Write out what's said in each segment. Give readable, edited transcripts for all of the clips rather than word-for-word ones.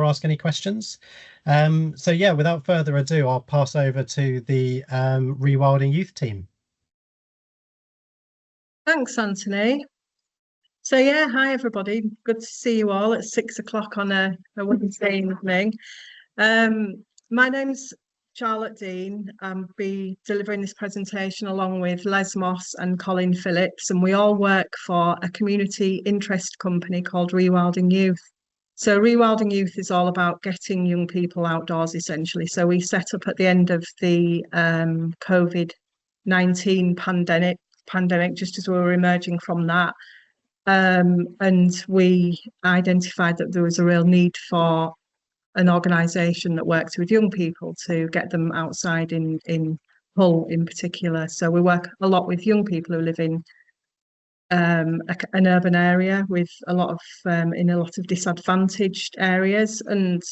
or ask any questions. So yeah, without further ado, I'll pass over to the Rewilding Youth team. Thanks, Anthony. So yeah, hi everybody. Good to see you all at 6 o'clock on a Wednesday evening. My name's Charlotte Dean. I'll be delivering this presentation along with Les Moss and Colin Phillips, and we all work for a community interest company called Rewilding Youth. So Rewilding Youth is all about getting young people outdoors, essentially. So we set up at the end of the COVID-19 pandemic, just as we were emerging from that. And we identified that there was a real need for an organisation that works with young people to get them outside in Hull in particular. So we work a lot with young people who live in an urban area with a lot of in a lot of disadvantaged areas, and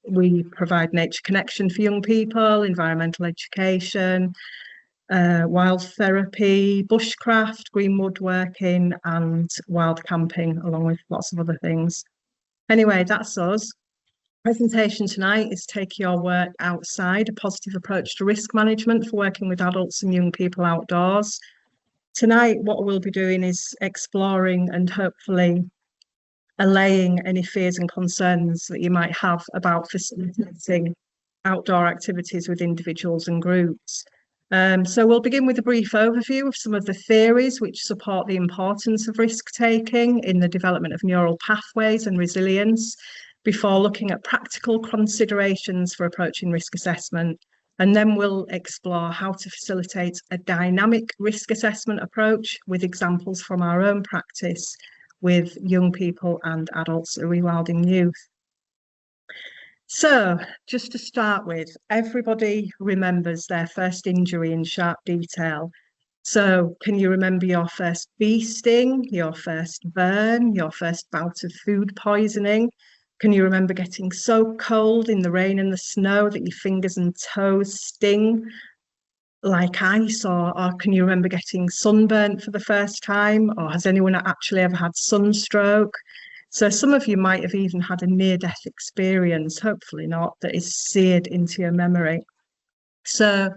we provide nature connection for young people, environmental education, wild therapy, bushcraft, green woodworking, and wild camping, along with lots of other things. Anyway, that's us. Presentation tonight is Take Your Work Outside, a positive approach to risk management for working with adults and young people outdoors. Tonight, what we'll be doing is exploring and hopefully allaying any fears and concerns that you might have about facilitating outdoor activities with individuals and groups. So we'll begin with a brief overview of some of the theories which support the importance of risk-taking in the development of neural pathways and resilience, before looking at practical considerations for approaching risk assessment. And then we'll explore how to facilitate a dynamic risk assessment approach with examples from our own practice with young people and adults at Rewilding Youth. So, just to start with, everybody remembers their first injury in sharp detail. So, can you remember your first bee sting, your first burn, your first bout of food poisoning? Can you remember getting so cold in the rain and the snow that your fingers and toes sting like ice? Or can you remember getting sunburnt for the first time? Or has anyone actually ever had sunstroke? So some of you might have even had a near-death experience, hopefully not, that is seared into your memory. So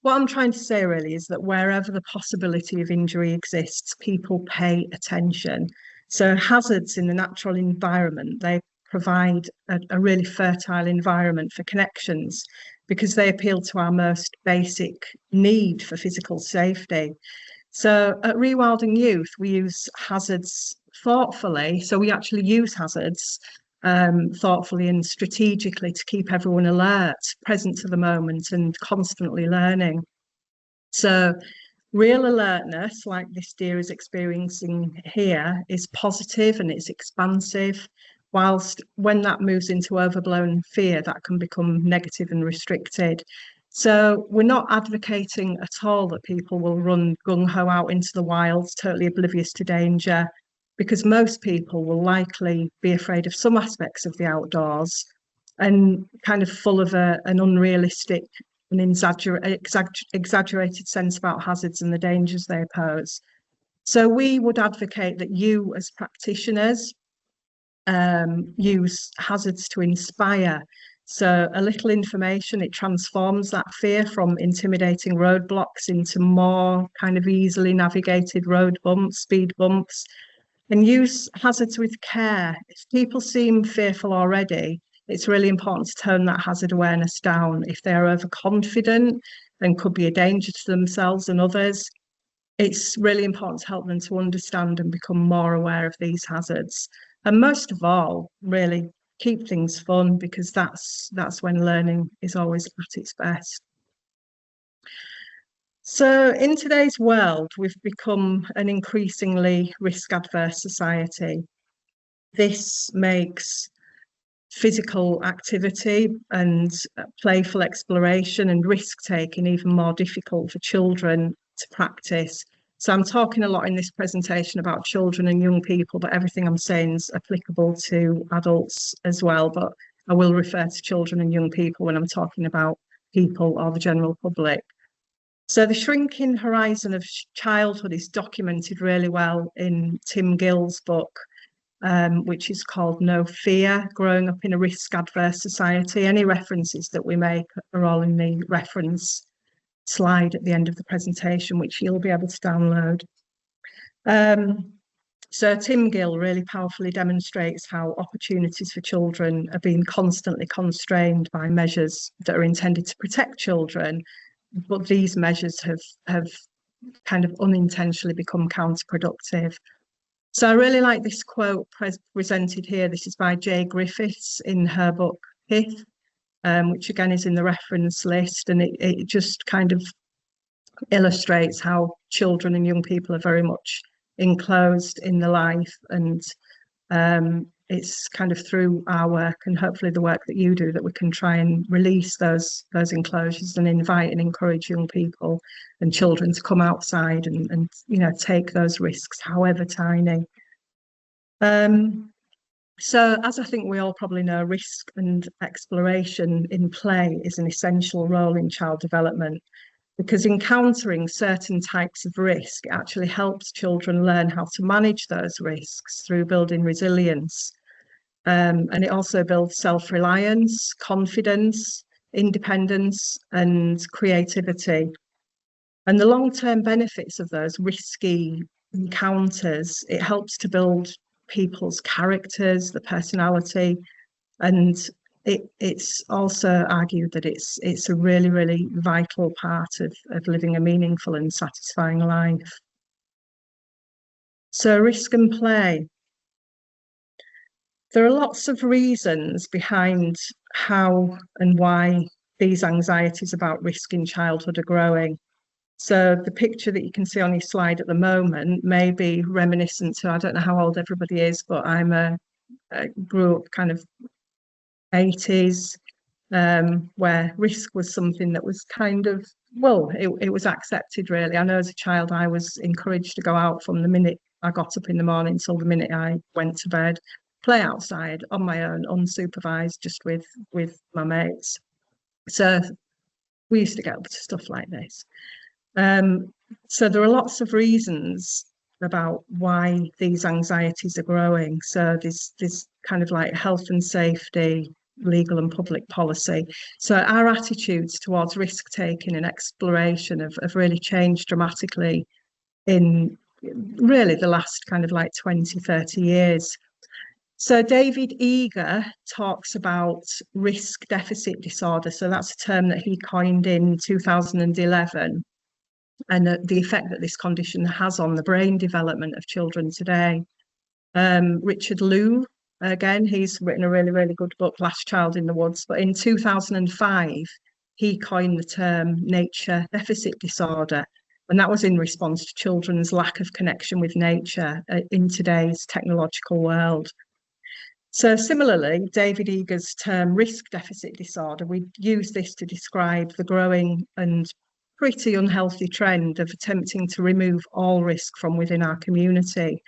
what I'm trying to say really is that wherever the possibility of injury exists, people pay attention. So hazards in the natural environment, they provide a really fertile environment for connections because they appeal to our most basic need for physical safety. So at Rewilding Youth, we use hazards thoughtfully. So we actually use hazards thoughtfully and strategically to keep everyone alert, present to the moment, and constantly learning. So real alertness, like this deer is experiencing here, is positive and it's expansive, whilst when that moves into overblown fear, that can become negative and restricted. So we're not advocating at all that people will run gung-ho out into the wilds, totally oblivious to danger, because most people will likely be afraid of some aspects of the outdoors and kind of full of an unrealistic and exaggerated sense about hazards and the dangers they pose. So we would advocate that you as practitioners use hazards to inspire. So a little information, it transforms that fear from intimidating roadblocks into more kind of easily navigated road bumps, speed bumps. And use hazards with care. If people seem fearful already, it's really important to tone that hazard awareness down. If they are overconfident and could be a danger to themselves and others, it's really important to help them to understand and become more aware of these hazards. And most of all, really keep things fun, because that's when learning is always at its best. So in today's world, we've become an increasingly risk-adverse society. This makes physical activity and playful exploration and risk-taking even more difficult for children to practice. So I'm talking a lot in this presentation about children and young people, but everything I'm saying is applicable to adults as well. But I will refer to children and young people when I'm talking about people or the general public. So the shrinking horizon of childhood is documented really well in Tim Gill's book, which is called No Fear, Growing Up in a Risk-Adverse Society. Any references that we make are all in the reference slide at the end of the presentation, which you'll be able to download. So Tim Gill really powerfully demonstrates how opportunities for children are being constantly constrained by measures that are intended to protect children, but these measures have kind of unintentionally become counterproductive. So I really like this quote presented here. This is by Jay Griffiths in her book Pith, which again is in the reference list, and it just kind of illustrates how children and young people are very much enclosed in the life, and it's kind of through our work and hopefully the work that you do that we can try and release those enclosures and invite and encourage young people and children to come outside and you know, take those risks, however tiny. So as I think we all probably know, risk and exploration in play is an essential role in child development, because encountering certain types of risk actually helps children learn how to manage those risks through building resilience. And it also builds self-reliance, confidence, independence, and creativity. And the long-term benefits of those risky encounters, it helps to build people's characters, the personality, and it's also argued that it's a really, really vital part of living a meaningful and satisfying life. So risk and play. There are lots of reasons behind how and why these anxieties about risk in childhood are growing. So the picture that you can see on your slide at the moment may be reminiscent to, I don't know how old everybody is, but I grew up kind of 80s, where risk was something that was kind of, well, it was accepted really. I know as a child I was encouraged to go out from the minute I got up in the morning till the minute I went to bed, play outside on my own, unsupervised, just with my mates. So we used to get up to stuff like this. So there are lots of reasons about why these anxieties are growing. So there's kind of like health and safety, legal and public policy. So our attitudes towards risk taking and exploration have really changed dramatically in really the last kind of like 20, 30 years. So David Eager talks about risk deficit disorder. So that's a term that he coined in 2011. And the effect that this condition has on the brain development of children today. Richard Liu, again, he's written a really, really good book, Last Child in the Woods, but in 2005, he coined the term nature deficit disorder, and that was in response to children's lack of connection with nature in today's technological world. So similarly, David Eager's term risk deficit disorder, we use this to describe the growing and pretty unhealthy trend of attempting to remove all risk from within our community.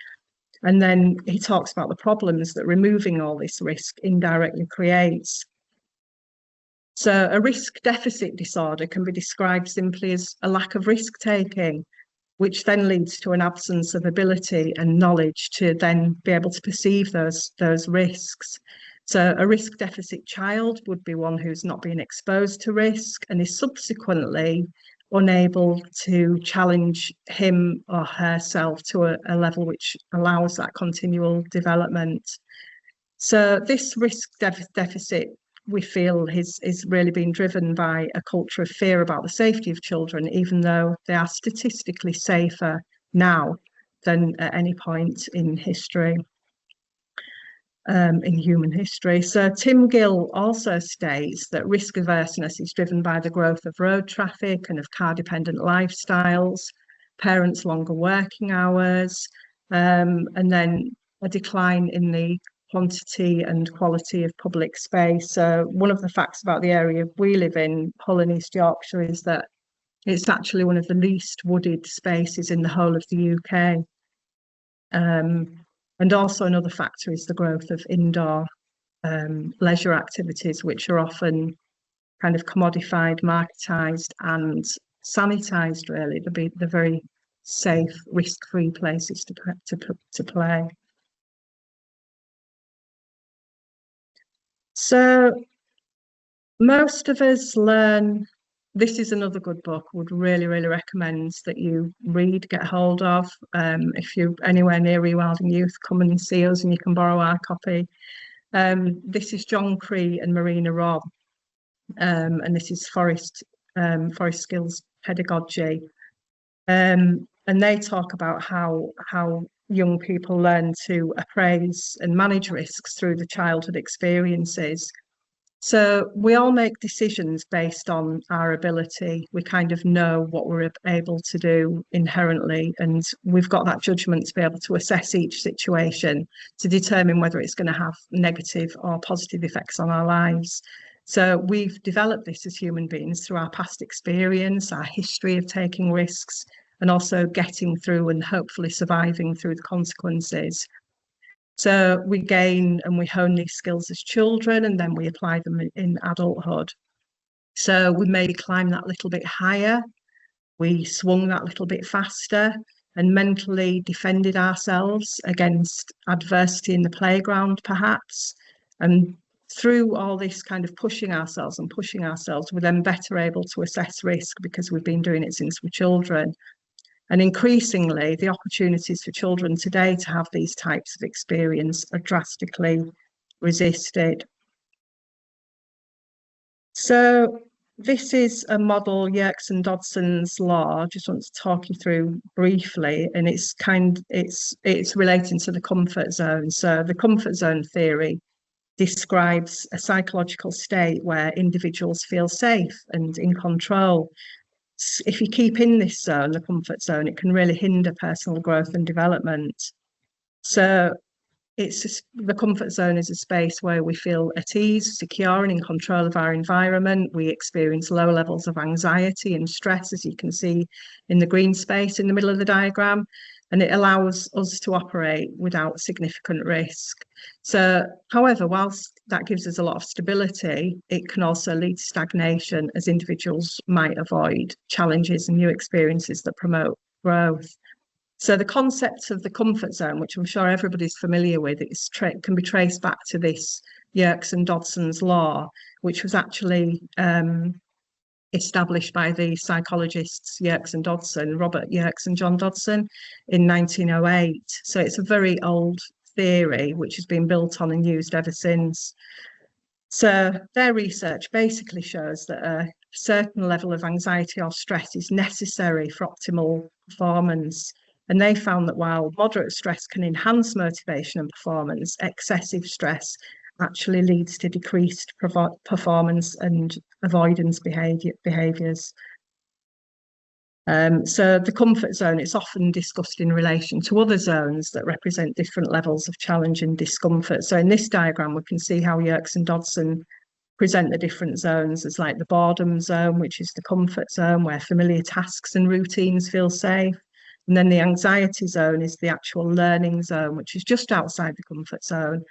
And then he talks about the problems that removing all this risk indirectly creates. So a risk deficit disorder can be described simply as a lack of risk taking, which then leads to an absence of ability and knowledge to then be able to perceive those risks. So a risk deficit child would be one who's not been exposed to risk and is subsequently unable to challenge him or herself to a level which allows that continual development. So this risk deficit, we feel, is really being driven by a culture of fear about the safety of children, even though they are statistically safer now than at any point in history. In human history. So Tim Gill also states that risk averseness is driven by the growth of road traffic and of car-dependent lifestyles, parents' longer working hours, and then a decline in the quantity and quality of public space. So one of the facts about the area we live in, Hull in East Yorkshire, is that it's actually one of the least wooded spaces in the whole of the UK. And also another factor is the growth of indoor leisure activities, which are often kind of commodified, marketised and sanitised, really. They're very safe, risk-free places to play. So most of us learn, this is another good book, would really, really recommend that you read, get hold of. If you're anywhere near Rewilding Youth, come and see us and you can borrow our copy. This is John Cree and Marina Robb, and this is Forest Skills Pedagogy. And they talk about how young people learn to appraise and manage risks through the childhood experiences. So we all make decisions based on our ability. We kind of know what we're able to do inherently, and we've got that judgment to be able to assess each situation to determine whether it's going to have negative or positive effects on our lives. So we've developed this as human beings through our past experience, our history of taking risks, and also getting through and hopefully surviving through the consequences. So we gain and we hone these skills as children, and then we apply them in adulthood. So we maybe climb that little bit higher, we swung that little bit faster, and mentally defended ourselves against adversity in the playground, perhaps. And through all this kind of pushing ourselves, we're then better able to assess risk because we've been doing it since we're children. And increasingly, the opportunities for children today to have these types of experience are drastically resisted. So this is a model, Yerkes and Dodson's law. I just want to talk you through briefly, and it's relating to the comfort zone. So the comfort zone theory describes a psychological state where individuals feel safe and in control. If you keep in this zone, the comfort zone, it can really hinder personal growth and development. So the comfort zone is a space where we feel at ease, secure, and in control of our environment. We experience low levels of anxiety and stress, as you can see in the green space in the middle of the diagram, and it allows us to operate without significant risk. So, however, whilst that gives us a lot of stability, it can also lead to stagnation as individuals might avoid challenges and new experiences that promote growth. So the concept of the comfort zone, which I'm sure everybody's familiar with, can be traced back to this Yerkes and Dodson's law, which was actually established by the psychologists Yerkes and Dodson, Robert Yerkes and John Dodson, in 1908. So it's a very old theory which has been built on and used ever since. So their research basically shows that a certain level of anxiety or stress is necessary for optimal performance. And they found that while moderate stress can enhance motivation and performance, excessive stress actually leads to decreased performance and avoidance behaviours. So the comfort zone, it's often discussed in relation to other zones that represent different levels of challenge and discomfort. So in this diagram, we can see how Yerkes and Dodson present the different zones as like the boredom zone, which is the comfort zone where familiar tasks and routines feel safe. And then the anxiety zone is the actual learning zone, which is just outside the comfort zone,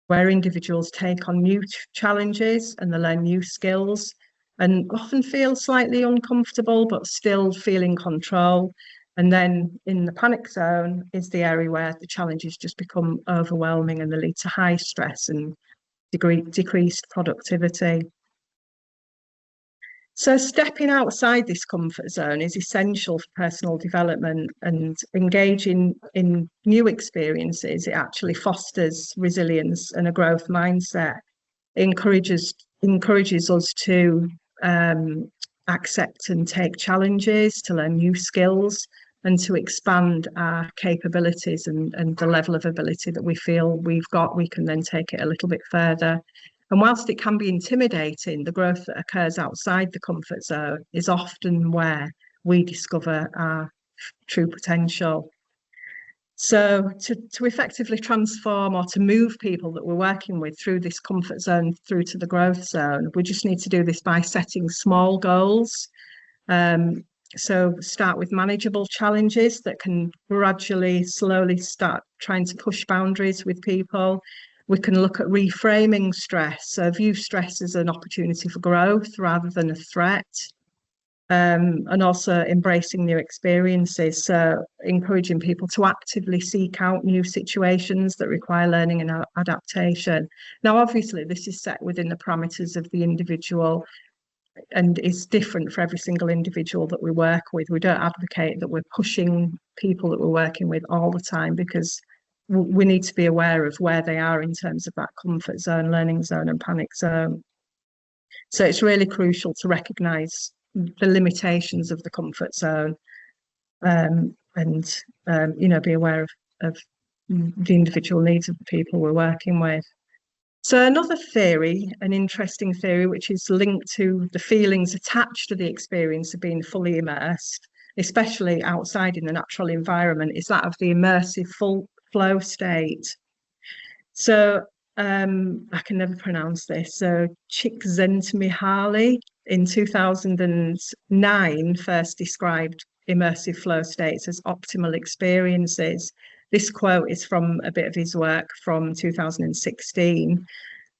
where individuals take on new challenges and they learn new skills and often feel slightly uncomfortable, but still feel in control. And then in the panic zone is the area where the challenges just become overwhelming and they lead to high stress and decreased productivity. So stepping outside this comfort zone is essential for personal development, and engaging in new experiences, it actually fosters resilience and a growth mindset. It encourages us to accept and take challenges, to learn new skills, and to expand our capabilities and the level of ability that we feel we've got, we can then take it a little bit further. And whilst it can be intimidating, the growth that occurs outside the comfort zone is often where we discover our true potential. So to effectively transform or to move people that we're working with through this comfort zone through to the growth zone, we just need to do this by setting small goals. So start with manageable challenges that can gradually, slowly start trying to push boundaries with people. We can look at reframing stress, so view stress as an opportunity for growth rather than a threat. and also embracing new experiences. So encouraging people to actively seek out new situations that require learning and adaptation. Now, obviously, this is set within the parameters of the individual and it's different for every single individual that we work with. We don't advocate that we're pushing people that we're working with all the time, because we need to be aware of where they are in terms of that comfort zone, learning zone and panic zone. So it's really crucial to recognise the limitations of the comfort zone, and be aware of the individual needs of the people we're working with. So another theory, an interesting theory, which is linked to the feelings attached to the experience of being fully immersed, especially outside in the natural environment, is that of the immersive full flow state. So I can never pronounce this. So Csikszentmihalyi in 2009 first described immersive flow states as optimal experiences. This quote is from a bit of his work from 2016,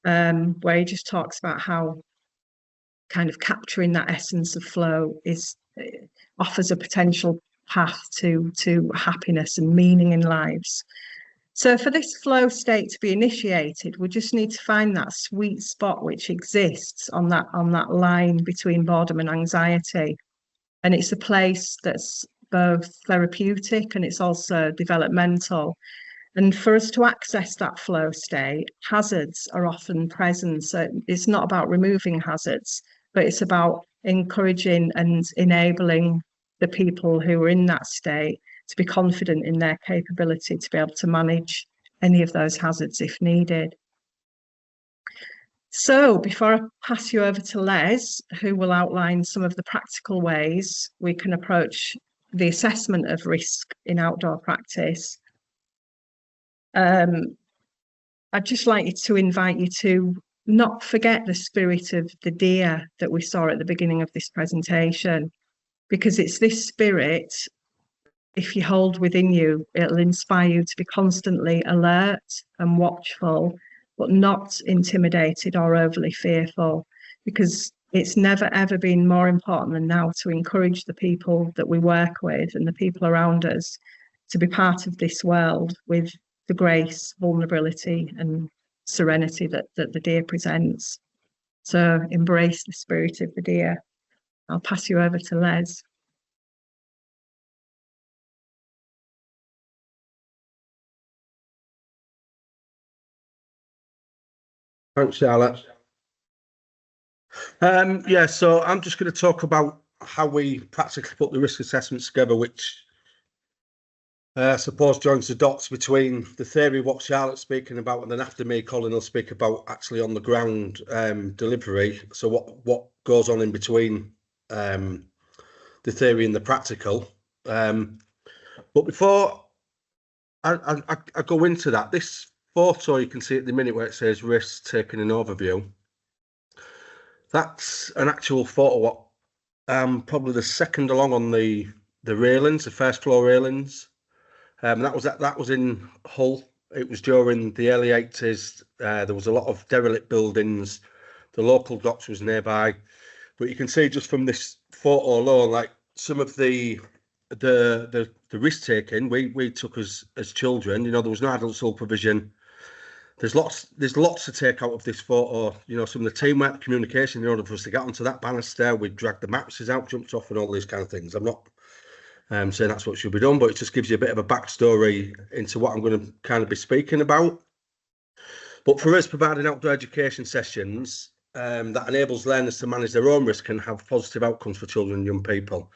where he just talks about how kind of capturing that essence of flow offers a potential path to happiness and meaning in lives. So for this flow state to be initiated, we just need to find that sweet spot which exists on that line between boredom and anxiety. And it's a place that's both therapeutic and it's also developmental. And for us to access that flow state, hazards are often present. So it's not about removing hazards, but it's about encouraging and enabling the people who are in that state to be confident in their capability to be able to manage any of those hazards if needed. So before I pass you over to Les, who will outline some of the practical ways we can approach the assessment of risk in outdoor practice, I'd just like to invite you to not forget the spirit of the deer that we saw at the beginning of this presentation, because it's this spirit, if you hold within you, it'll inspire you to be constantly alert and watchful, but not intimidated or overly fearful, because it's never ever been more important than now to encourage the people that we work with and the people around us to be part of this world with the grace, vulnerability and serenity that the deer presents. So embrace the spirit of the deer. I'll pass you over to Les. Thanks, Charlotte. Yeah, so I'm just going to talk about how we practically put the risk assessments together, which I suppose joins the dots between the theory, what Charlotte's speaking about, and then after me, Colin will speak about actually on the ground delivery. So what goes on in between the theory and the practical. But before I go into that, this photo you can see at the minute where it says risk taken an overview, that's an actual photo, probably the second along on the railings, the first floor railings. That was in Hull. It was during the early 80s. There was a lot of derelict buildings. The local docks was nearby, but you can see just from this photo alone, like some of the risk taking we took as children. You know, there was no adult supervision. There's lots to take out of this photo. You know, some of the teamwork, the communication in order for us to get onto that banister. We dragged the mattresses out, jumped off, and all these kind of things. I'm not saying that's what should be done, but it just gives you a bit of a backstory into what I'm going to kind of be speaking about. But for us, providing outdoor education sessions that enables learners to manage their own risk and have positive outcomes for children and young people.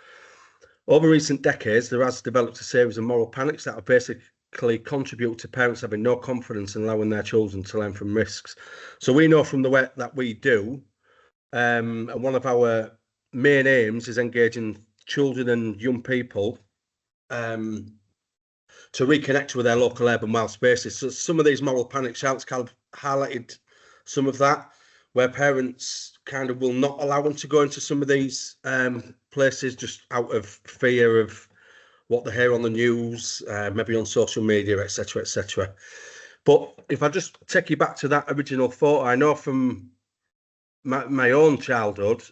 Over recent decades, there has developed a series of moral panics that have basically contribute to parents having no confidence in allowing their children to learn from risks. So we know from the work that we do, and one of our main aims is engaging children and young people to reconnect with their local urban wild spaces. So some of these moral panics, Charlotte's highlighted some of that, where parents kind of will not allow them to go into some of these places just out of fear of what they hear on the news, maybe on social media, etc., etc. But if I just take you back to that original photo, I know from my own childhood,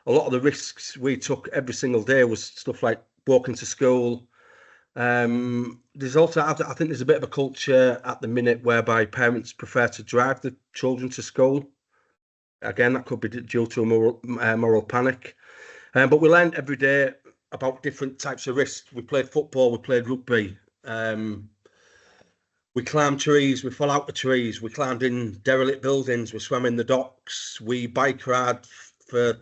a lot of the risks we took every single day was stuff like walking to school. There's also, I think there's a bit of a culture at the minute whereby parents prefer to drive the children to school. Again, that could be due to a moral panic. But we learned every day about different types of risks. We played football, we played rugby. We climbed trees, we fell out of trees, we climbed in derelict buildings, we swam in the docks, we bike ride for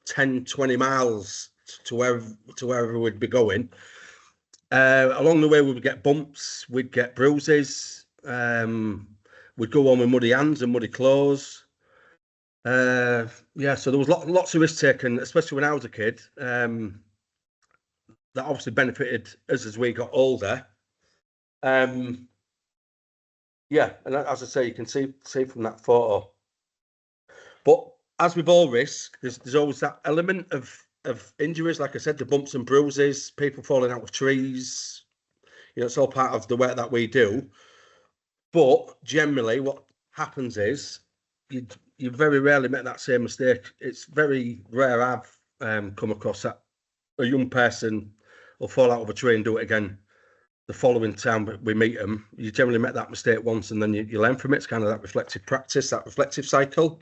10, 20 miles to wherever we'd be going. Along the way, we would get bumps, we'd get bruises, we'd go on with muddy hands and muddy clothes. Yeah, so there was lots of risk taken, especially when I was a kid. That obviously benefited us as we got older. Yeah, and as I say, you can see from that photo. But as with all risk, there's always that element of injuries. Like I said, the bumps and bruises, people falling out of trees. You know, it's all part of the work that we do. But generally, what happens is you very rarely make that same mistake. It's very rare I've come across that a young person will fall out of a tree and do it again the following time we meet them. You generally make that mistake once and then you learn from it. It's kind of that reflective practice, that reflective cycle.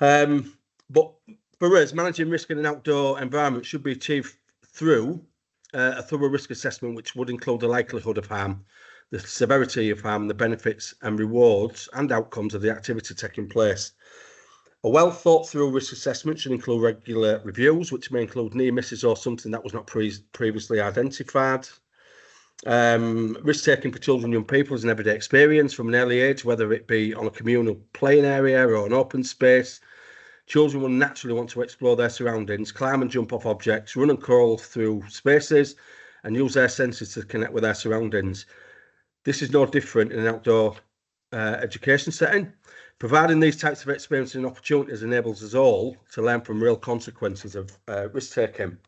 But for us, managing risk in an outdoor environment should be achieved through a thorough risk assessment, which would include the likelihood of harm, the severity of harm, the benefits and rewards and outcomes of the activity taking place. A well thought through risk assessment should include regular reviews, which may include near misses or something that was not previously identified. Risk taking for children and young people is an everyday experience from an early age, whether it be on a communal playing area or an open space. Children will naturally want to explore their surroundings, climb and jump off objects, run and crawl through spaces, and use their senses to connect with their surroundings. This is no different in an outdoor education setting. Providing these types of experiences and opportunities enables us all to learn from real consequences of risk taking.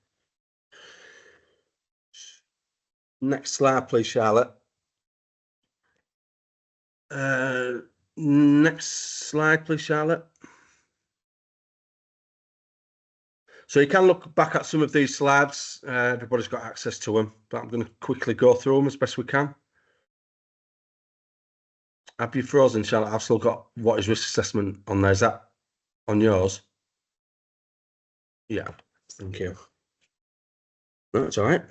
Next slide, please, Charlotte. Next slide, please, Charlotte. So you can look back at some of these slides. Everybody's got access to them, but I'm going to quickly go through them as best we can. Have you frozen, Charlotte? I've still got what is risk assessment on there. Is that on yours? Yeah, thank you. No, that's all right.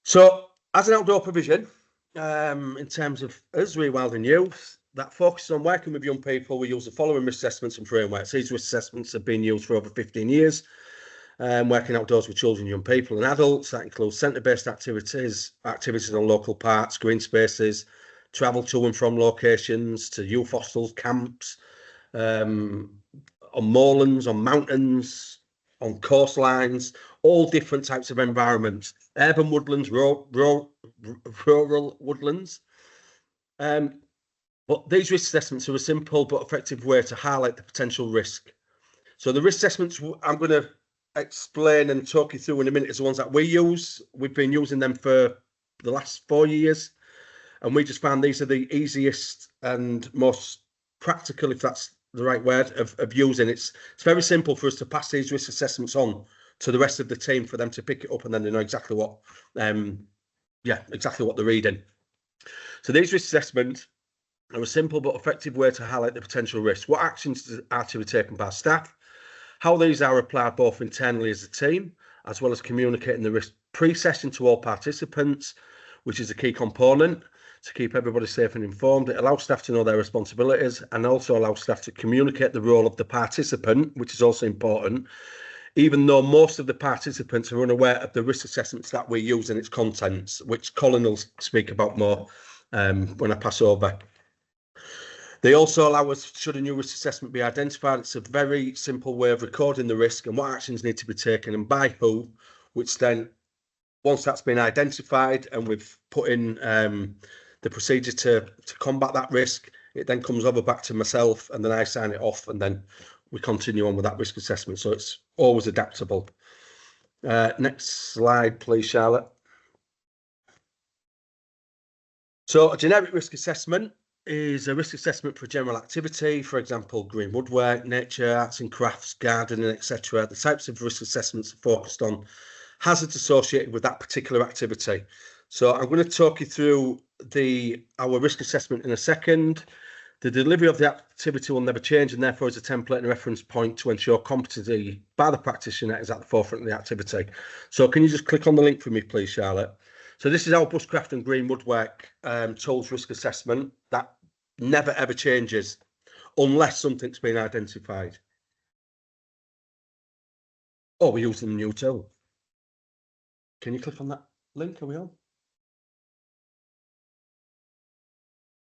So, as an outdoor provision, in terms of us, Rewilding Youth, that focuses on working with young people, we use the following risk assessments and frameworks. These risk assessments have been used for over 15 years, working outdoors with children, young people and adults. That includes centre-based activities on local parks, green spaces, travel to and from locations, to youth hostels, camps, on moorlands, on mountains, on coastlines, all different types of environments, urban woodlands, rural woodlands. But these risk assessments are a simple but effective way to highlight the potential risk. So the risk assessments I'm going to explain and talk you through in a minute is the ones that we use. We've been using them for the last 4 years, and we just found these are the easiest and most practical, if that's the right word, of using. It's very simple for us to pass these risk assessments on to the rest of the team for them to pick it up, and then they know exactly what they're reading. So these risk assessments are a simple but effective way to highlight the potential risk. What actions are to be taken by staff, how these are applied both internally as a team, as well as communicating the risk pre-session to all participants, which is a key component to keep everybody safe and informed. It allows staff to know their responsibilities and also allows staff to communicate the role of the participant, which is also important, even though most of the participants are unaware of the risk assessments that we use and its contents, which Colin will speak about more when I pass over. They also allow us, should a new risk assessment be identified, it's a very simple way of recording the risk and what actions need to be taken and by who, which then, once that's been identified and we've put in the procedure to combat that risk, it then comes over back to myself and then I sign it off and then we continue on with that risk assessment. So it's always adaptable. Next slide, please, Charlotte. So a generic risk assessment is a risk assessment for general activity, for example, green woodwork, nature, arts and crafts, gardening, etc. The types of risk assessments are focused on hazards associated with that particular activity. So I'm going to talk you through our risk assessment in a second. The delivery of the activity will never change and therefore is a template and a reference point to ensure competency by the practitioner is at the forefront of the activity. So can you just click on the link for me, please, Charlotte? So this is our bushcraft and green woodwork tools risk assessment that never ever changes unless something's been identified. Oh, we're using a new tool. Can you click on that link? Are we on?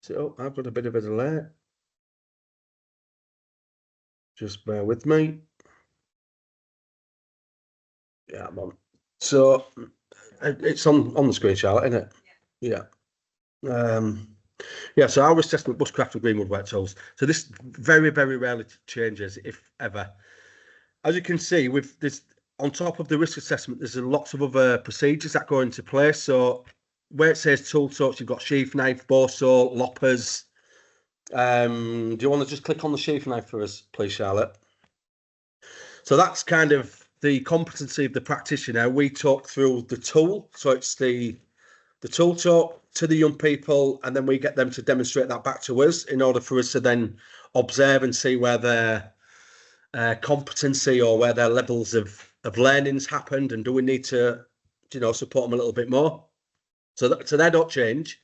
So I've got a bit of a delay. Just bear with me. Yeah, I'm on. So it's on the screen, Charlotte, isn't it? Yeah. Yeah, so our assessment, bushcraft and green woodwork tools. So this very, very rarely changes, if ever. As you can see, with this on top of the risk assessment, there's lots of other procedures that go into place. So where it says tool sorts, you've got sheath knife, bore saw, loppers. Do you want to just click on the sheath knife for us, please, Charlotte? So that's kind of the competency of the practitioner. We talk through the tool. So it's the tool talk to the young people, and then we get them to demonstrate that back to us in order for us to then observe and see where their competency or where their levels of learning's happened, and do we need to, support them a little bit more. So they don't change.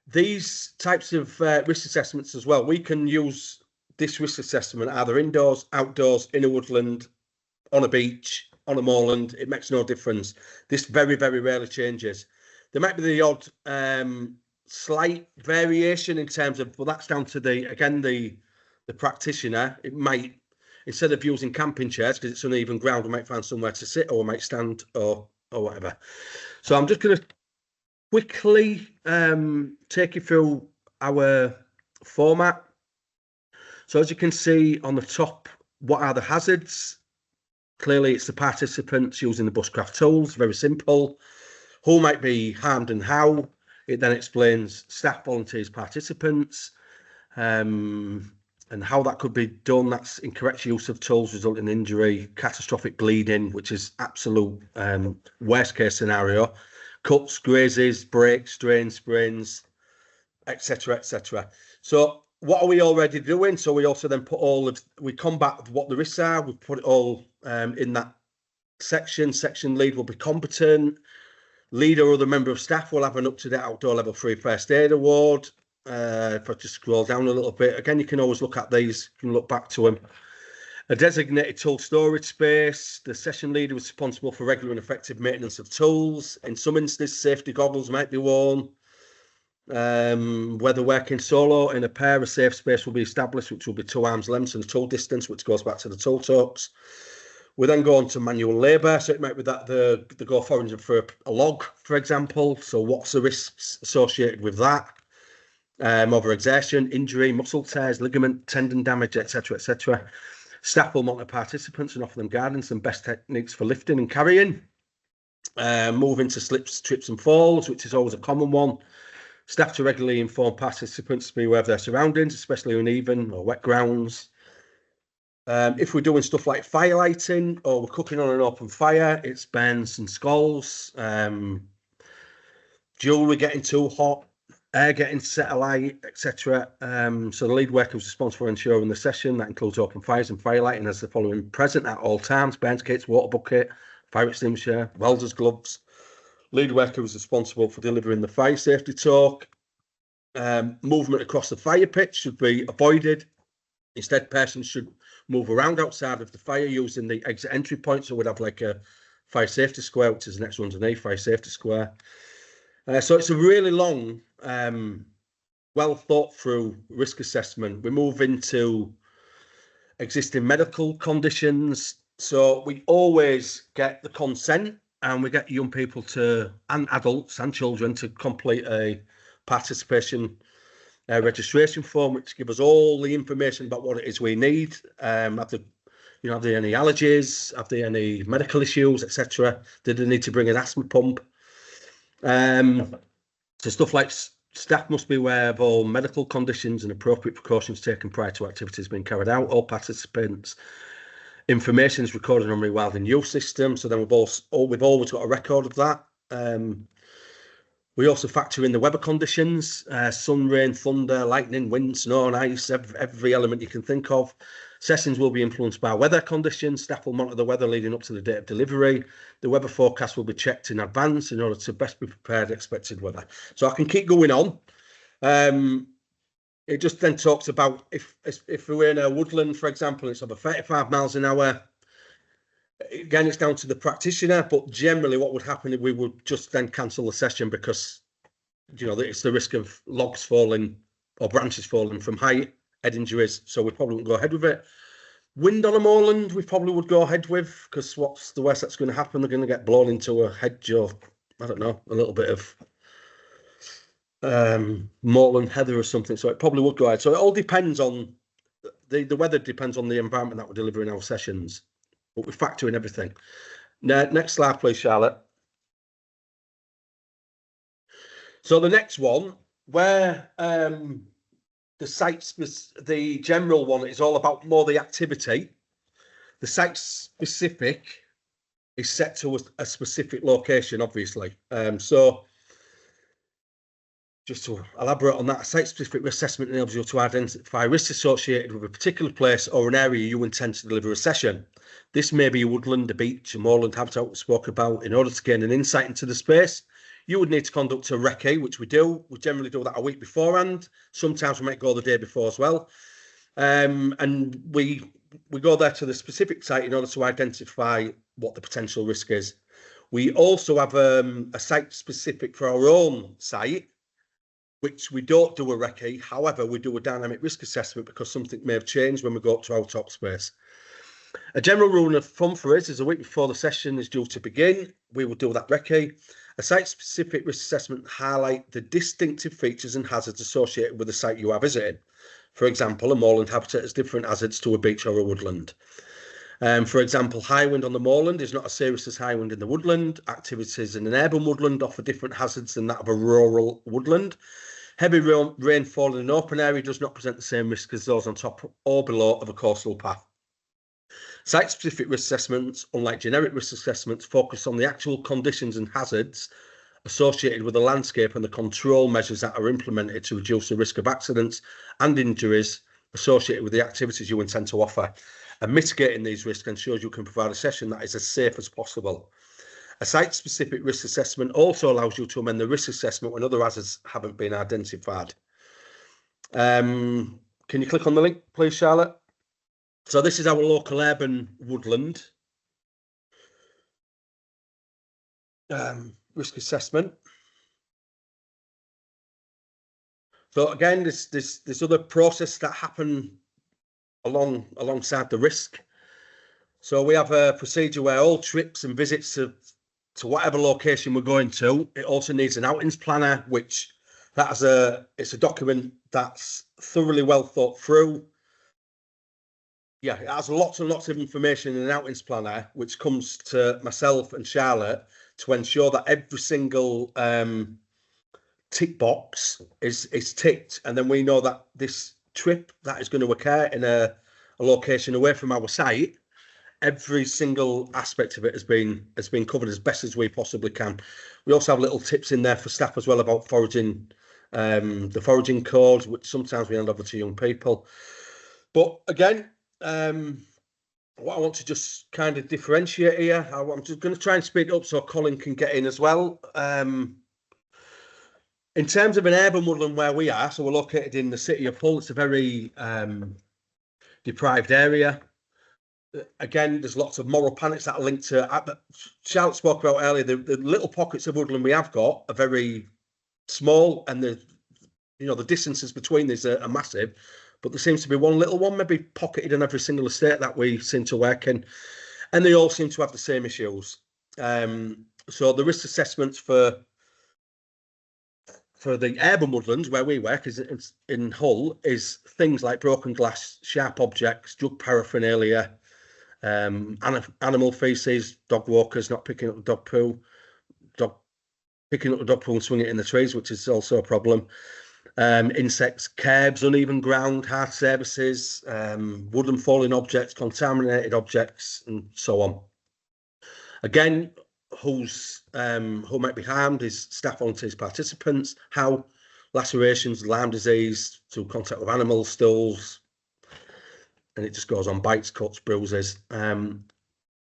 These types of risk assessments as well, we can use this risk assessment either indoors, outdoors, in a woodland, on a beach, on a moorland. It makes no difference. This very, very rarely changes. There might be the odd slight variation in terms of, well, that's down to the practitioner. It might, instead of using camping chairs because it's uneven ground, we might find somewhere to sit, or we might stand, or whatever. So I'm just going to quickly take you through our format. So as you can see on the top, what are the hazards? Clearly, it's the participants using the bushcraft tools. Very simple. Who might be harmed and how? It then explains staff, volunteers, participants, and how that could be done. That's incorrect use of tools resulting in injury, catastrophic bleeding, which is absolute worst case scenario. Cuts, grazes, breaks, strains, sprains, etc., etc. So what are we already doing? So we also then put we combat what the risks are. We put it all in that section. Section lead will be competent. Leader or other member of staff will have an up-to-date outdoor level 3 first aid award. If I just scroll down a little bit, again, you can always look at these, you can look back to them. A designated tool storage space. The session leader is responsible for regular and effective maintenance of tools. In some instances, safety goggles might be worn. Whether working solo in a pair, a safe space will be established, which will be 2 arms lengths and tool distance, which goes back to the tool talks. We then go on to manual labour. So it might be that they go foraging for a log, for example. So what's the risks associated with that? Overexertion, injury, muscle tears, ligament, tendon damage, etc., etc. Staff will monitor participants and offer them guidance and best techniques for lifting and carrying. Moving to slips, trips and falls, which is always a common one. Staff to regularly inform participants to be aware of their surroundings, especially uneven or wet grounds. If we're doing stuff like fire lighting or we're cooking on an open fire, it's burns and scalds, jewellery getting too hot, air getting set alight, etc. So the lead worker is responsible for ensuring the session. That includes open fires and fire lighting as the following present at all times: burns kits, water bucket, fire extinguisher, welder's gloves. Lead worker is responsible for delivering the fire safety talk. Movement across the fire pit should be avoided. Instead, persons should move around outside of the fire using the exit entry point. So we'd have like a fire safety square, which is the next one underneath, fire safety square. So it's a really long, well thought through risk assessment. We move into existing medical conditions. So we always get the consent, and we get young people and adults and children to complete a participation registration form, which gives us all the information about what it is we need. Have they any allergies? Have they any medical issues, etc.? Did they need to bring an asthma pump? So stuff like Staff must be aware of all medical conditions and appropriate precautions taken prior to activities being carried out. All participants' information is recorded on Rewilding Youth system, so then we've always got a record of that. We also factor in the weather conditions, sun, rain, thunder, lightning, wind, snow and ice, every element you can think of. Sessions will be influenced by weather conditions. Staff will monitor the weather leading up to the date of delivery. The weather forecast will be checked in advance in order to best be prepared for expected weather. So I can keep going on. It just then talks about if we're in a woodland, for example, it's over 35 miles an hour. Again, it's down to the practitioner, but generally what would happen is we would just then cancel the session because, you know, it's the risk of logs falling or branches falling from height, head injuries, so we probably wouldn't go ahead with it. Wind on a moorland, we probably would go ahead with, because what's the worst that's going to happen? They're going to get blown into a hedge or, I don't know, a little bit of moorland heather or something, so it probably would go ahead. So it all depends on, the weather depends on the environment that we're delivering our sessions. But we factor in everything. Now, next slide, please, Charlotte. So the next one, where the the general one is all about more the activity. The site specific is set to a specific location, obviously. So just to elaborate on that, a site-specific risk assessment enables you to identify risks associated with a particular place or an area you intend to deliver a session. This may be a woodland, a beach, a moorland habitat we spoke about. In order to gain an insight into the space, you would need to conduct a recce, which we do. We generally do that a week beforehand. Sometimes we might go the day before as well. And we go there to the specific site in order to identify what the potential risk is. We also have a site-specific for our own site, which we don't do a recce. However, we do a dynamic risk assessment because something may have changed when we go up to our top space. A general rule of thumb for us is a week before the session is due to begin, we will do that recce. A site-specific risk assessment highlight the distinctive features and hazards associated with the site you are visiting. For example, a moorland habitat has different hazards to a beach or a woodland. For example, high wind on the moorland is not as serious as high wind in the woodland. Activities in an urban woodland offer different hazards than that of a rural woodland. Heavy rainfall in an open area does not present the same risk as those on top or below of a coastal path. Site-specific risk assessments, unlike generic risk assessments, focus on the actual conditions and hazards associated with the landscape and the control measures that are implemented to reduce the risk of accidents and injuries associated with the activities you intend to offer. And mitigating these risks ensures you can provide a session that is as safe as possible. A site-specific risk assessment also allows you to amend the risk assessment when other hazards haven't been identified. Can you click on the link, please, Charlotte? So this is our local urban woodland risk assessment. So again, this other process that happen alongside the risk. So we have a procedure where all trips and visits to whatever location we're going to, it also needs an outings planner, which it's a document that's thoroughly well thought through. Yeah, it has lots and lots of information in an outings planner, which comes to myself and Charlotte to ensure that every single tick box is ticked, and then we know that this trip that is going to occur in a location away from our site, every single aspect of it has been covered as best as we possibly can. We also have little tips in there for staff as well about foraging, the foraging codes, which sometimes we hand over to young people. But again, what I want to just kind of differentiate here, I'm just going to try and speed it up so Colin can get in as well. In terms of an urban woodland where we are, so we're located in the city of Hull, it's a very deprived area. Again, there's lots of moral panics that are linked to, Charlotte spoke about earlier, the little pockets of woodland we have got are very small, and the distances between these are massive, but there seems to be one little one maybe pocketed in every single estate that we seem to work in, and they all seem to have the same issues. So the risk assessments for the urban woodlands where we work is in Hull is things like broken glass, sharp objects, drug paraphernalia, animal feces, dog walkers not picking up dog poo, dog picking up the dog poo and swinging it in the trees, which is also a problem. Insects, curbs, uneven ground, hard surfaces, wooden falling objects, contaminated objects, and so on. Again, who might be harmed is staff, volunteers, participants. How? Lacerations, Lyme disease through contact with animals, stools, and it just goes on, bites, cuts, bruises.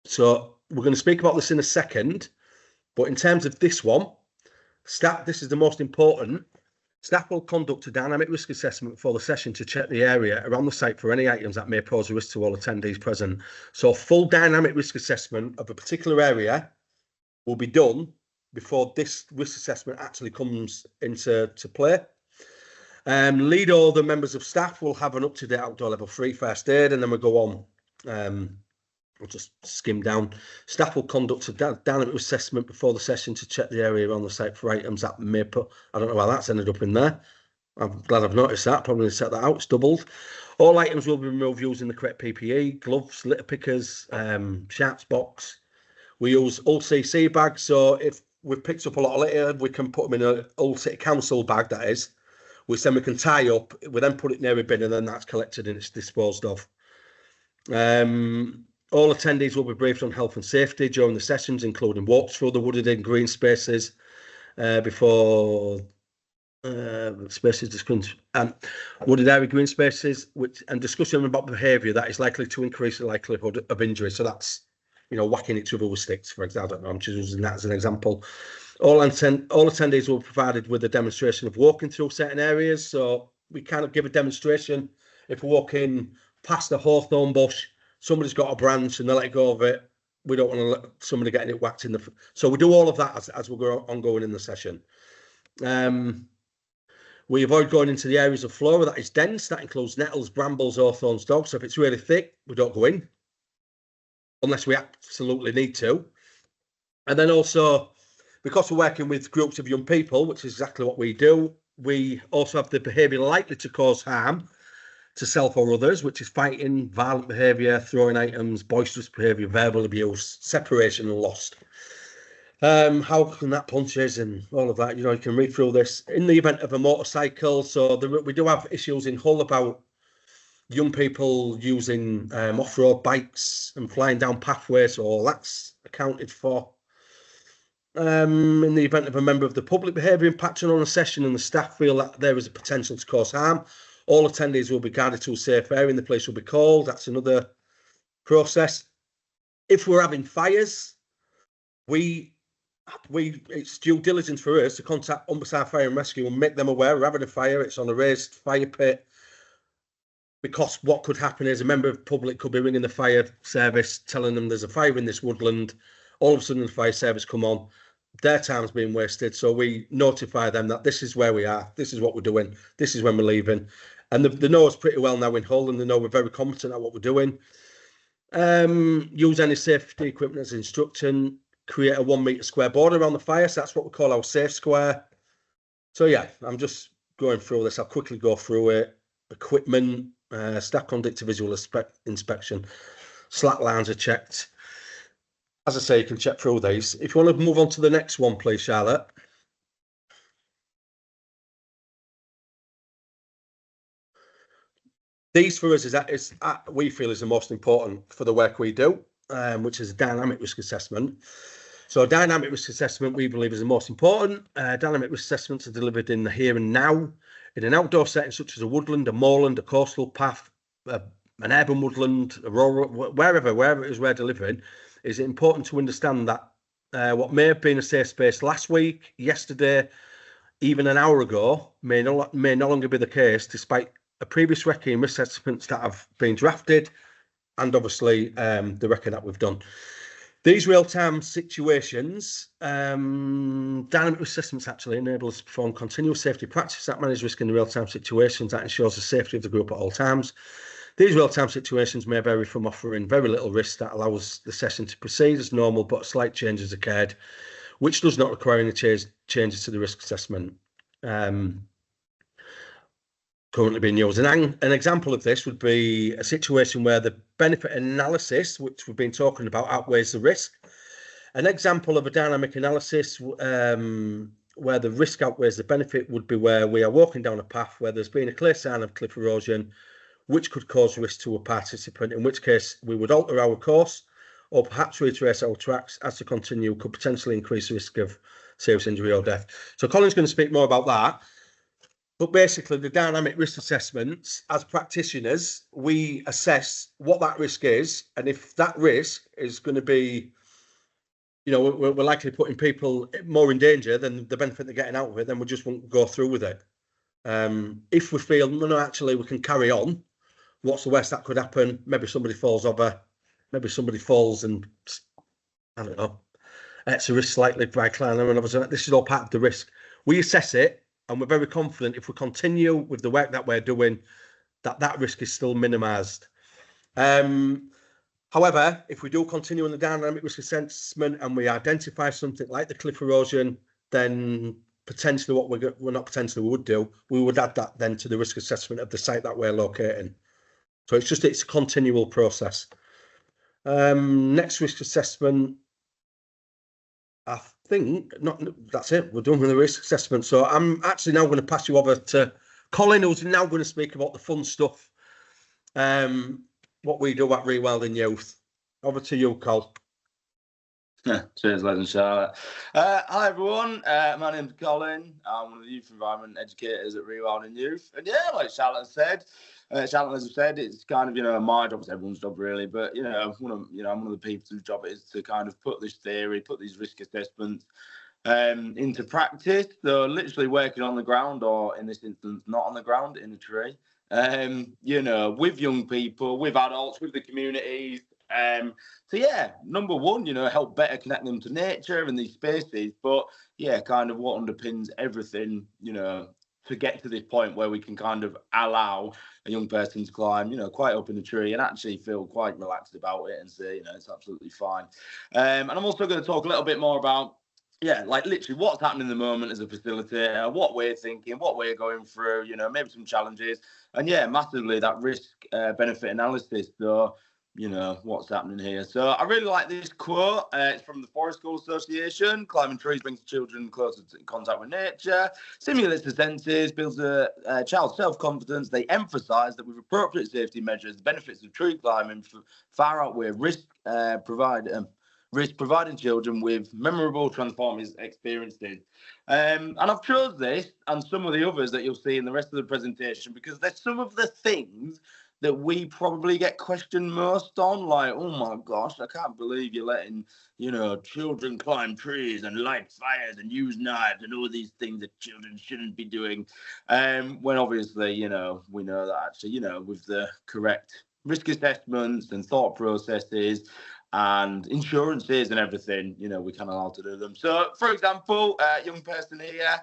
So we're going to speak about this in a second, but in terms of this one, staff, this is the most important. Staff will conduct a dynamic risk assessment before the session to check the area around the site for any items that may pose a risk to all attendees present. So a full dynamic risk assessment of a particular area will be done before this risk assessment actually comes into play. Lead all the members of staff will have an up-to-date outdoor level 3 first aid, and then we'll go on. We'll just skim down. Staff will conduct a dynamic assessment before the session to check the area around the site for items that may put. I don't know why that's ended up in there. I'm glad I've noticed that. Probably set that out. It's doubled. All items will be removed using the correct PPE, gloves, litter pickers, sharps box. We use all CC bags. So if we've picked up a lot of litter, we can put them in an Hull City Council bag, that is, which then we can tie up. We then put it near a bin, and then that's collected and it's disposed of. All attendees will be briefed on health and safety during the sessions, including walks through the wooded and green spaces before spaces discussed wooded area green spaces, and discussion about behaviour that is likely to increase the likelihood of injury. So that's, you know, whacking each other with sticks, for example. I don't know, I'm just using that as an example. All attendees will be provided with a demonstration of walking through certain areas. So we kind of give a demonstration. If we're walking past a hawthorn bush, somebody's got a branch and they let go of it. We don't want to let somebody getting it whacked in the. So we do all of that as we go ongoing in the session. We avoid going into the areas of flora that is dense. That includes nettles, brambles, hawthorns, dogs. So if it's really thick, we don't go in unless we absolutely need to. And then also, because we're working with groups of young people, which is exactly what we do, we also have the behaviour likely to cause harm to self or others, which is fighting, violent behaviour, throwing items, boisterous behaviour, verbal abuse, separation and loss. How can that punches and all of that, you know, you can read through this. In the event of a motorcycle, so we do have issues in Hull about young people using off-road bikes and flying down pathways, so all that's accounted for. In the event of a member of the public behaviour impacting on a session and the staff feel that there is a potential to cause harm, all attendees will be guided to a safe area and the police will be called. That's another process. If we're having fires, it's due diligence for us to contact Humberside Fire and Rescue and make them aware we're having a fire. It's on a raised fire pit, because what could happen is a member of the public could be ringing the fire service, telling them there's a fire in this woodland. All of a sudden, the fire service come on. Their time's being wasted, so we notify them that this is where we are, this is what we're doing, this is when we're leaving. And they know us pretty well now in Hull, and they know we're very competent at what we're doing. Use any safety equipment as instruction. Create a 1 metre square border around the fire, so that's what we call our safe square. So yeah, I'm just going through this. I'll quickly go through it. Equipment, staff conduct a visual inspection. Slack lines are checked. As I say, you can check through these. If you want to move on to the next one, please, Charlotte. These for us we feel is the most important for the work we do, which is a dynamic risk assessment. So dynamic risk assessment, we believe, is the most important. Dynamic risk assessments are delivered in the here and now, in an outdoor setting such as a woodland, a moorland, a coastal path, an urban woodland, a rural, wherever it is we're delivering. Is it important to understand that what may have been a safe space last week, yesterday, even an hour ago, may no longer be the case, despite a previous record risk assessments that have been drafted, and obviously the record that we've done. These real-time situations, dynamic assessments actually enable us to perform continuous safety practice that manage risk in the real-time situations that ensures the safety of the group at all times. These real-time situations may vary from offering very little risk that allows the session to proceed as normal, but a slight change has occurred, which does not require any changes to the risk assessment. Currently being used. An example of this would be a situation where the benefit analysis, which we've been talking about, outweighs the risk. An example of a dynamic analysis where the risk outweighs the benefit would be where we are walking down a path where there's been a clear sign of cliff erosion, which could cause risk to a participant, in which case we would alter our course or perhaps retrace our tracks as to continue could potentially increase the risk of serious injury or death. So Colin's going to speak more about that. But basically, the dynamic risk assessments, as practitioners, we assess what that risk is. And if that risk is going to be, we're likely putting people more in danger than the benefit they're getting out of it, then we just won't go through with it. If we feel, no, actually, we can carry on, what's the worst that could happen? Maybe somebody falls over, maybe somebody falls and, I don't know, it's a risk slightly by climbing. And obviously, this is all part of the risk. We assess it. And we're very confident if we continue with the work that we're doing, that risk is still minimised. However, if we do continue on the dynamic risk assessment and we identify something like the cliff erosion, then potentially we would add that then to the risk assessment of the site that we're locating. So it's a continual process. Next risk assessment. I think that's it. We're done with the risk assessment. So I'm actually now going to pass you over to Colin, who's now going to speak about the fun stuff, what we do at Rewilding Youth. Over to you, Col. Cheers, Les and Charlotte. Hi, everyone. My name's Colin. I'm one of the youth environment educators at Rewilding Youth. And yeah, like Charlotte said, it's kind of, my job, it's everyone's job really, but, I'm one of the people whose job it is to kind of put this theory, put these risk assessments into practice. So literally working on the ground, or in this instance, not on the ground, in a tree, with young people, with adults, with the communities. So yeah, number one, help better connect them to nature and these spaces, but yeah, kind of what underpins everything, to get to this point where we can kind of allow a young person to climb, quite up in the tree and actually feel quite relaxed about it and say, it's absolutely fine. And I'm also going to talk a little bit more about, like literally what's happening in the moment as a facilitator, what we're thinking, what we're going through, maybe some challenges, and yeah, massively that risk benefit analysis. So, what's happening here. So I really like this quote. It's from the Forest School Association. Climbing trees brings children closer to contact with nature, stimulates the senses, builds a child's self-confidence. They emphasise that with appropriate safety measures, the benefits of tree climbing far outweigh risk, providing children with memorable, transformative experiences. And I've chose this and some of the others that you'll see in the rest of the presentation because they're some of the things that we probably get questioned most on, like, oh my gosh, I can't believe you're letting, children climb trees and light fires and use knives and all these things that children shouldn't be doing. When obviously, we know that actually, with the correct risk assessments and thought processes and insurances and everything, we can allow to do them. So, for example, young person here,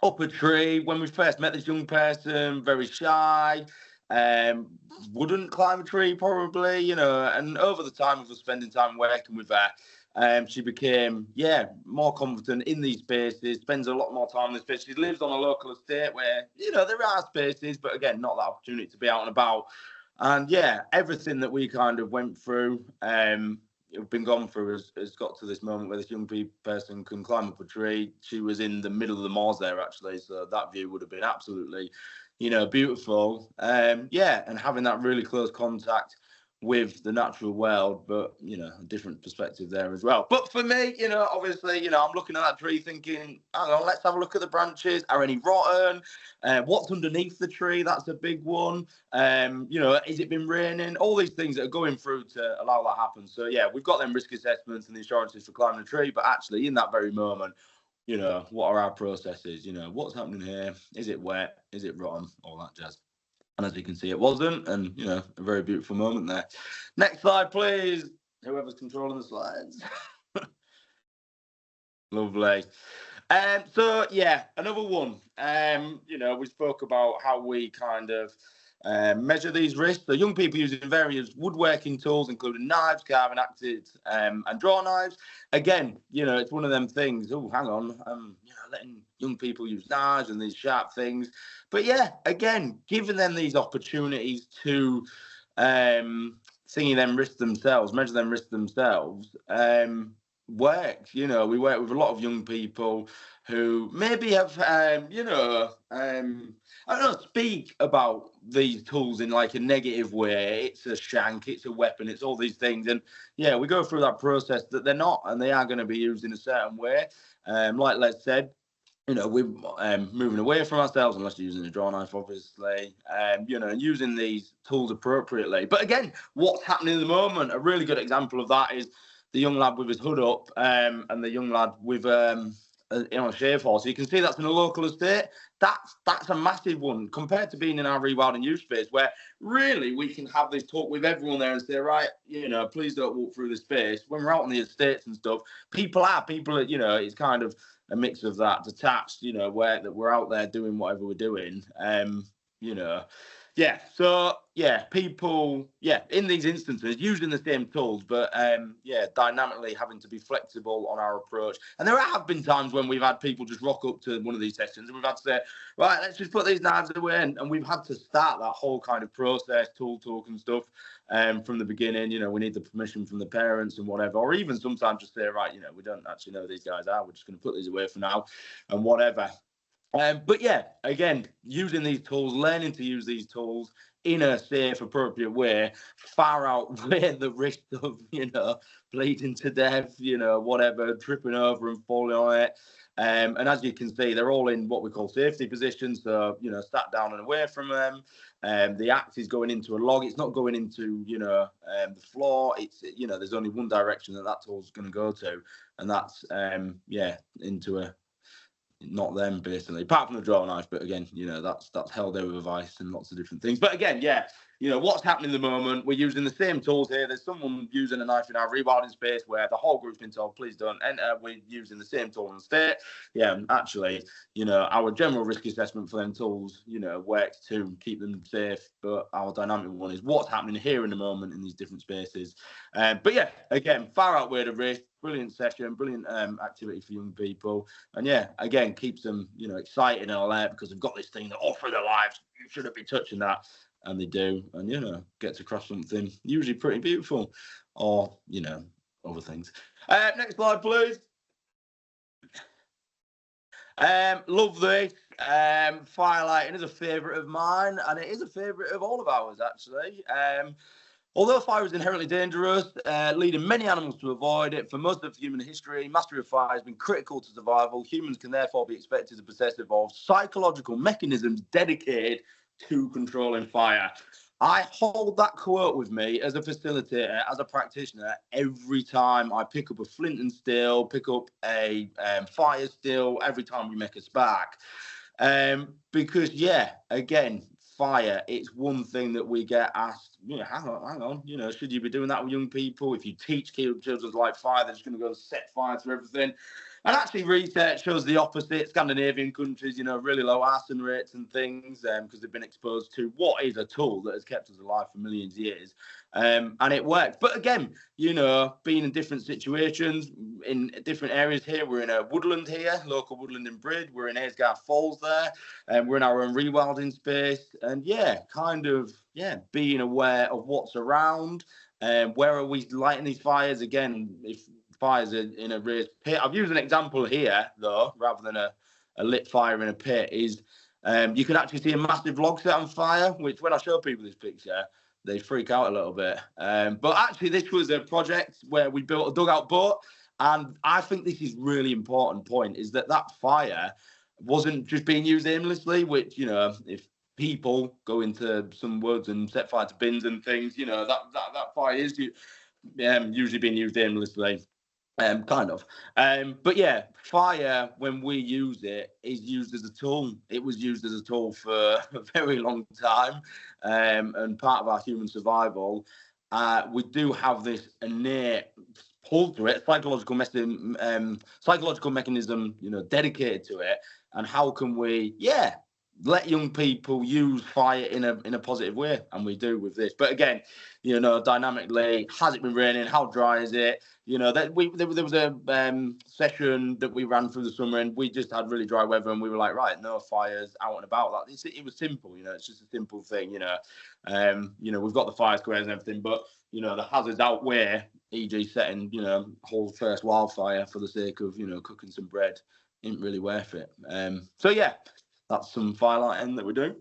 up a tree. When we first met this young person, very shy, wouldn't climb a tree probably, and over the time of us spending time working with her, she became, more confident in these spaces, spends a lot more time in this space. She lives on a local estate where, there are spaces, but again, not that opportunity to be out and about. And yeah, everything that we kind of went through, been gone through has got to this moment where this young person can climb up a tree. She was in the middle of the moors there actually, so that view would have been absolutely, beautiful. And having that really close contact with the natural world, but a different perspective there as well. But for me, obviously, I'm looking at that tree thinking, hang on, let's have a look at the branches. Are any rotten? What's underneath the tree? That's a big one. Has it been raining? All these things that are going through to allow that happen. So yeah, we've got them risk assessments and the insurances for climbing a tree, but actually in that very moment, what are our processes? What's happening here? Is it wet? Is it rotten? All that jazz. And as you can see, it wasn't. And, a very beautiful moment there. Next slide, please. Whoever's controlling the slides. Lovely. So, yeah, another one. We spoke about how we kind of measure these risks. So young people using various woodworking tools, including knives, carving axes, and draw knives. Again, it's one of them things. Oh, hang on. Letting young people use knives and these sharp things. But yeah, again, giving them these opportunities to thingy them risks themselves, measure them risks themselves, works. You know, we work with a lot of young people who maybe have, I don't know, speak about these tools in like a negative way. It's a shank, it's a weapon, it's all these things. And yeah, we go through that process that they're not, and they are going to be used in a certain way. Like Les said, you know, we're moving away from ourselves, unless you're using a draw knife, obviously, you know, using these tools appropriately. But again, what's happening at the moment, a really good example of that is the young lad with his hood up, and the young lad with a shave horse. So you can see that's in a local estate. That's a massive one compared to being in our Rewilding Youth space, where really we can have this talk with everyone there and say, right, you know, please don't walk through this space. When we're out on the estates and stuff, people are, you know, it's kind of a mix of that detached, you know, where that we're out there doing whatever we're doing. You know, yeah. So yeah, people, yeah, in these instances using the same tools, but yeah, dynamically having to be flexible on our approach. And there have been times when we've had people just rock up to one of these sessions and we've had to say, right, let's just put these knives away, and we've had to start that whole kind of process, tool talk and stuff, from the beginning. You know, we need the permission from the parents and whatever, or even sometimes just say, right, you know, we don't actually know who these guys are, we're just going to put these away for now and whatever. But yeah, again, using these tools, learning to use these tools in a safe, appropriate way, far outweigh the risk of, you know, bleeding to death, you know, whatever, tripping over and falling on it. And as you can see, they're all in what we call safety positions. So, you know, sat down and away from them. The axe is going into a log. It's not going into, you know, the floor. It's, you know, there's only one direction that tool's going to go to. And that's, yeah, into a, not them basically, apart from the draw knife, but again, you know, that's held over with ice and lots of different things. But again, yeah, you know, what's happening at the moment, we're using the same tools here. There's someone using a knife in our rewilding space where the whole group's been told, please don't enter. We're using the same tool in the state. Yeah, actually, you know, our general risk assessment for them tools, you know, works to keep them safe, but our dynamic one is what's happening here in the moment in these different spaces. But yeah, again, far outweigh the risk. Brilliant session, brilliant activity for young people, and yeah, again, keeps them, you know, excited and alert because they've got this thing that offer their lives. You shouldn't be touching that, and they do, and you know, get to cross something usually pretty beautiful, or you know, other things. Next slide, please. Love this. Firelighting is a favourite of mine, and it is a favourite of all of ours actually. Although fire is inherently dangerous, leading many animals to avoid it, for most of human history, mastery of fire has been critical to survival. Humans can therefore be expected to possess evolved psychological mechanisms dedicated to controlling fire. I hold that quote with me as a facilitator, as a practitioner, every time I pick up a flint and steel, pick up a fire steel, every time we make a spark. Because, yeah, again, fire, it's one thing that we get asked, you know, hang on, you know, should you be doing that with young people? If you teach children to like fire, they're just going to go and set fire to everything. And actually research shows the opposite. Scandinavian countries, you know, really low arson rates and things because they've been exposed to what is a tool that has kept us alive for millions of years. And it works. But again, you know, being in different situations, in different areas here, we're in a woodland here, local woodland in Brid. We're in Aysgarth Falls there. And we're in our own rewilding space. And yeah, kind of, yeah, being aware of what's around. Where are we lighting these fires? Again, if fires in a raised pit. I've used an example here, though, rather than a lit fire in a pit, is you can actually see a massive log set on fire, which when I show people this picture, they freak out a little bit. But actually, this was a project where we built a dugout boat, and I think this is really important point, is that fire wasn't just being used aimlessly, which, you know, if people go into some woods and set fire to bins and things, you know, that fire is usually being used aimlessly. Kind of. But yeah, fire, when we use it, is used as a tool. It was used as a tool for a very long time, and part of our human survival. We do have this innate pull to it, psychological mechanism, you know, dedicated to it. And how can we, yeah, let young people use fire in a positive way, and we do with this. But again, dynamically, has it been raining? How dry is it? That there was a session that we ran through the summer, and we just had really dry weather, and we were like, right, no fires out and about. It was simple, it's just a simple thing, we've got the fire squares and everything, but the hazards outweigh, e.g. setting, whole first wildfire for the sake of cooking some bread isn't really worth it. So yeah, that's some firelighting that we do.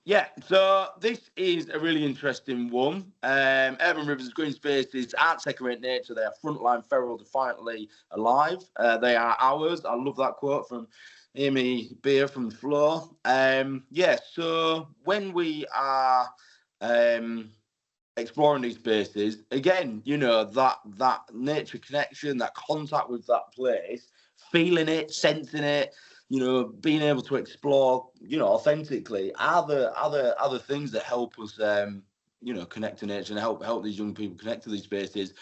Yeah, so this is a really interesting one. Urban rivers, green spaces aren't second-rate nature. They are frontline, feral, defiantly alive. They are ours. I love that quote from Amy Beer from the floor. Yeah, so when we are exploring these spaces, again, that nature connection, that contact with that place, feeling it, sensing it, being able to explore, authentically, are the other things that help us, connect to nature and help these young people connect to these spaces.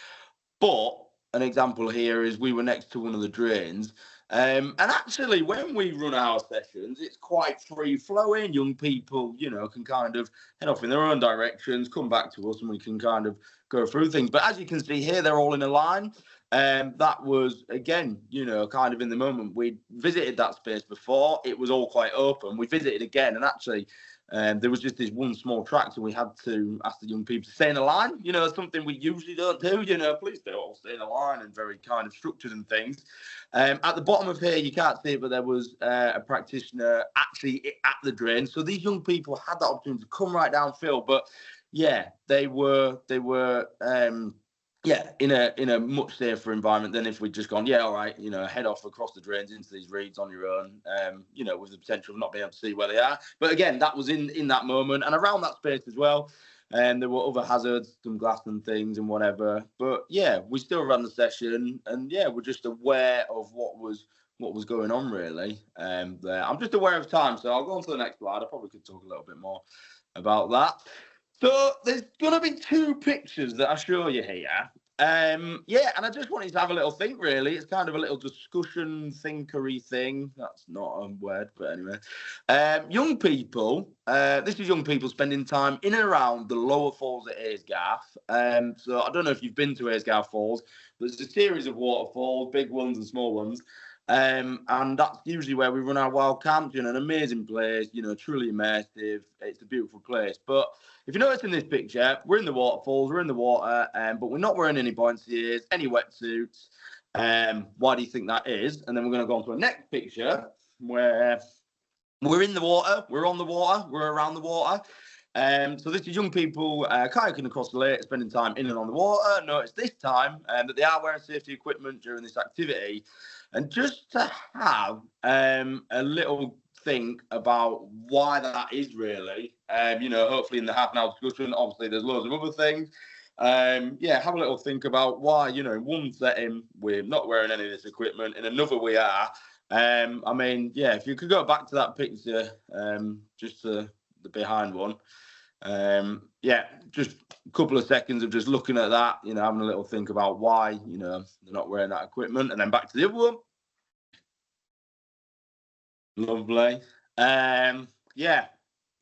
But an example here is we were next to one of the drains. And actually, when we run our sessions, it's quite free flowing. Young people, can kind of head off in their own directions, come back to us, and we can kind of go through things. But as you can see here, they're all in a line. That was, again, kind of in the moment. We visited that space before. It was all quite open. We visited again, and actually, there was just this one small tract, and we had to ask the young people to stay in a line. Something we usually don't do. Please don't all stay in a line, and very kind of structured and things. At the bottom of here, you can't see it, but there was a practitioner actually at the drain. So these young people had that opportunity to come right downfield. But yeah, they were in a much safer environment than if we'd just gone, all right, head off across the drains into these reeds on your own, with the potential of not being able to see where they are. But again, that was in that moment and around that space as well. And there were other hazards, some glass and things and whatever. But yeah, we still ran the session, and yeah, we're just aware of what was going on really. There, I'm just aware of time, so I'll go on to the next slide. I probably could talk a little bit more about that. So there's going to be two pictures that I show you here. Yeah, and I just wanted to have a little think, really. It's kind of a little discussion, thinkery thing. That's not a word, but anyway. Young people, this is young people spending time in and around the lower falls at Aysgarth. So I don't know if you've been to Aysgarth Falls. There's a series of waterfalls, big ones and small ones. And that's usually where we run our wild camps, an amazing place, truly immersive. It's a beautiful place. But if you notice in this picture, we're in the waterfalls, we're in the water, but we're not wearing any buoyancy ears, any wetsuits. Why do you think that is? And then we're going to go on to a next picture where we're in the water, we're on the water, we're around the water. So this is young people kayaking across the lake, spending time in and on the water. Notice this time that they are wearing safety equipment during this activity. And just to have a little think about why that is really, hopefully in the half an hour discussion, obviously there's loads of other things. Have a little think about why, in one setting, we're not wearing any of this equipment, in another we are. If you could go back to that picture, just the behind one. Just a couple of seconds of just looking at that, having a little think about why, they're not wearing that equipment, and then back to the other one. Lovely.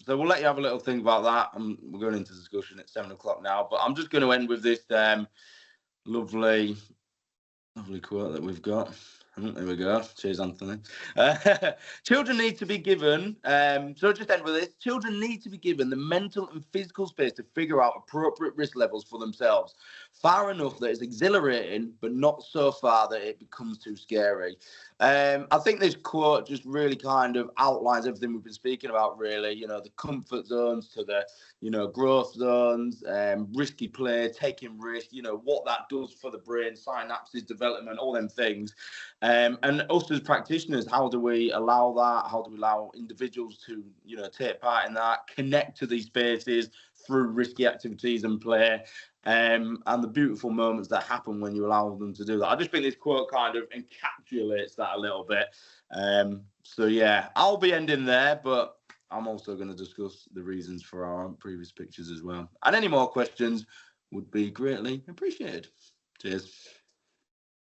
So we'll let you have a little think about that. We're going into discussion at 7 o'clock now, but I'm just going to end with this lovely quote that we've got. There we go. Cheers, Anthony. Children need to be given, so just end with this. Children need to be given the mental and physical space to figure out appropriate risk levels for themselves. Far enough that it's exhilarating, but not so far that it becomes too scary. I think this quote just really kind of outlines everything we've been speaking about, really. The comfort zones to the, growth zones, risky play, taking risk, what that does for the brain, synapses, development, all them things. And us as practitioners, how do we allow that? How do we allow individuals to, take part in that, connect to these spaces through risky activities and play? And the beautiful moments that happen when you allow them to do that. I just think this quote kind of encapsulates that a little bit. So yeah, I'll be ending there, but I'm also going to discuss the reasons for our previous pictures as well. And any more questions would be greatly appreciated. Cheers.